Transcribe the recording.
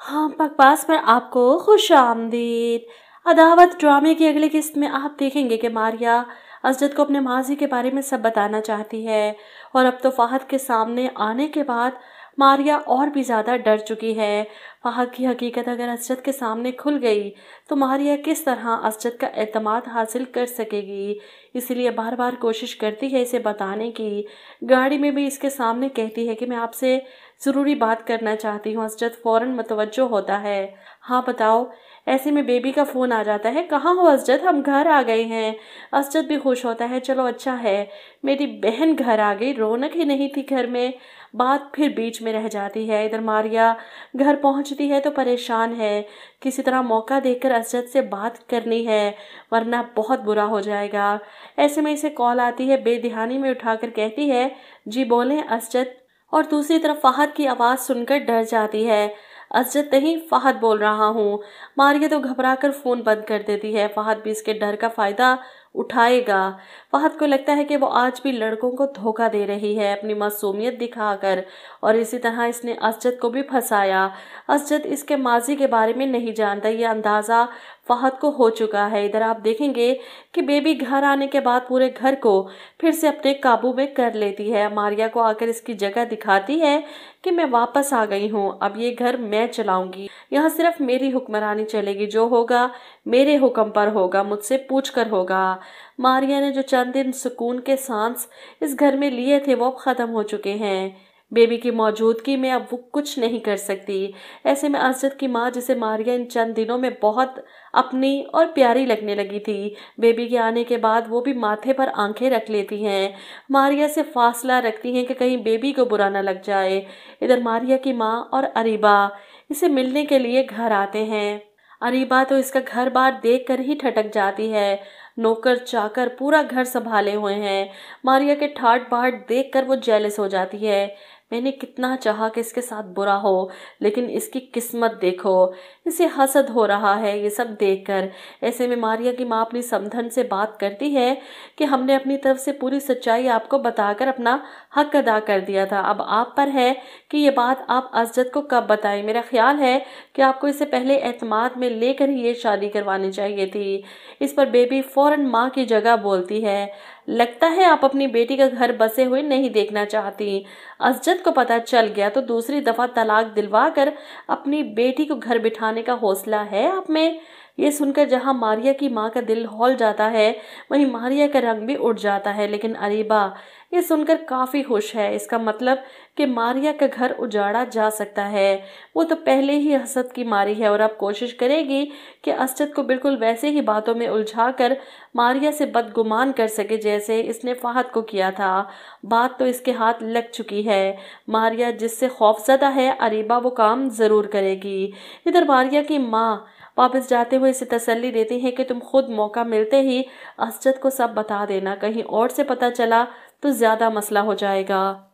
हाँ, बकवास पर आपको खुश आमदीद। अदावत ड्रामे की अगली किस्त में आप देखेंगे कि मारिया असजद को अपने माजी के बारे में सब बताना चाहती है, और अब तो फहद के सामने आने के बाद मारिया और भी ज़्यादा डर चुकी है। फहद की हकीकत अगर असजद के सामने खुल गई तो मारिया किस तरह असजद का एतमाद हासिल कर सकेगी, इसीलिए बार बार कोशिश करती है इसे बताने की। गाड़ी में भी इसके सामने कहती है कि मैं आपसे ज़रूरी बात करना चाहती हूँ। असजद फ़ौरन मुतवज्जो होता है। हाँ बताओ। ऐसे में बेबी का फ़ोन आ जाता है, कहाँ हो असजद, हम घर आ गए हैं। असजद भी खुश होता है, चलो अच्छा है मेरी बहन घर आ गई, रौनक ही नहीं थी घर में। बात फिर बीच में रह जाती है। इधर मारिया घर पहुंचती है तो परेशान है, किसी तरह मौका देखकर असजद से बात करनी है वरना बहुत बुरा हो जाएगा। ऐसे में इसे कॉल आती है, बेध्यानी में उठाकर कहती है, जी बोलें असजद। और दूसरी तरफ फहद की आवाज़ सुनकर डर जाती है। असजद नहीं, फहद बोल रहा हूँ। मारिया तो घबराकर फ़ोन बंद कर देती है। फहद भी इसके डर का फ़ायदा उठाएगा। फहद को लगता है कि वो आज भी लड़कों को धोखा दे रही है अपनी मासूमियत दिखाकर, और इसी तरह इसने असजद को भी फंसाया। असजद इसके माजी के बारे में नहीं जानता, ये अंदाज़ा फहद को हो चुका है। इधर आप देखेंगे कि बेबी घर आने के बाद पूरे घर को फिर से अपने काबू में कर लेती है। मारिया को आकर इसकी जगह दिखाती है कि मैं वापस आ गई हूँ, अब ये घर मैं चलाऊंगी, यहाँ सिर्फ मेरी हुक्मरानी चलेगी, जो होगा मेरे हुक्म पर होगा, मुझसे पूछ कर होगा। मारिया ने जो चंद दिन सुकून के सांस इस घर में लिए थे वो अब ख़त्म हो चुके हैं। बेबी की मौजूदगी में अब वो कुछ नहीं कर सकती। ऐसे में असजद की माँ, जिसे मारिया इन चंद दिनों में बहुत अपनी और प्यारी लगने लगी थी, बेबी के आने के बाद वो भी माथे पर आंखें रख लेती हैं, मारिया से फासला रखती हैं कि कहीं बेबी को बुरा न लग जाए। इधर मारिया की माँ और अरीबा इसे मिलने के लिए घर आते हैं। अरीबा तो इसका घर बार देख कर ही ठटक जाती है। नौकर चाकर पूरा घर संभाले हुए हैं। मारिया के ठाट बाट देख कर वो जेलस हो जाती है। मैंने कितना चाहा कि इसके साथ बुरा हो, लेकिन इसकी किस्मत देखो, इसे हसद हो रहा है ये सब देखकर। ऐसे में मारिया की माँ अपनी समधन से बात करती है कि हमने अपनी तरफ से पूरी सच्चाई आपको बताकर अपना हक अदा कर दिया था, अब आप पर है कि ये बात आप असजद को कब बताएं। मेरा ख्याल है कि आपको इसे पहले एतमाद में लेकर ही ये शादी करवानी चाहिए थी। इस पर बेबी फौरन माँ की जगह बोलती है, लगता है आप अपनी बेटी का घर बसे हुए नहीं देखना चाहती। असजद को पता चल गया तो दूसरी दफा तलाक दिलवा कर अपनी बेटी को घर बिठाने का हौसला है आप में। ये सुनकर जहां मारिया की माँ का दिल हौल जाता है, वहीं मारिया का रंग भी उड़ जाता है। लेकिन अरीबा ये सुनकर काफ़ी खुश है। इसका मतलब कि मारिया का घर उजाड़ा जा सकता है। वो तो पहले ही हसद की मारी है और अब कोशिश करेगी कि असजद को बिल्कुल वैसे ही बातों में उलझा कर मारिया से बदगुमान कर सके जैसे इसने फहद को किया था। बात तो इसके हाथ लग चुकी है। मारिया जिससे खौफजदा है, अरीबा वो काम ज़रूर करेगी। इधर मारिया की माँ वापस जाते हुए इसे तसल्ली देती है कि तुम खुद मौका मिलते ही असजद को सब बता देना, कहीं और से पता चला तो ज़्यादा मसला हो जाएगा।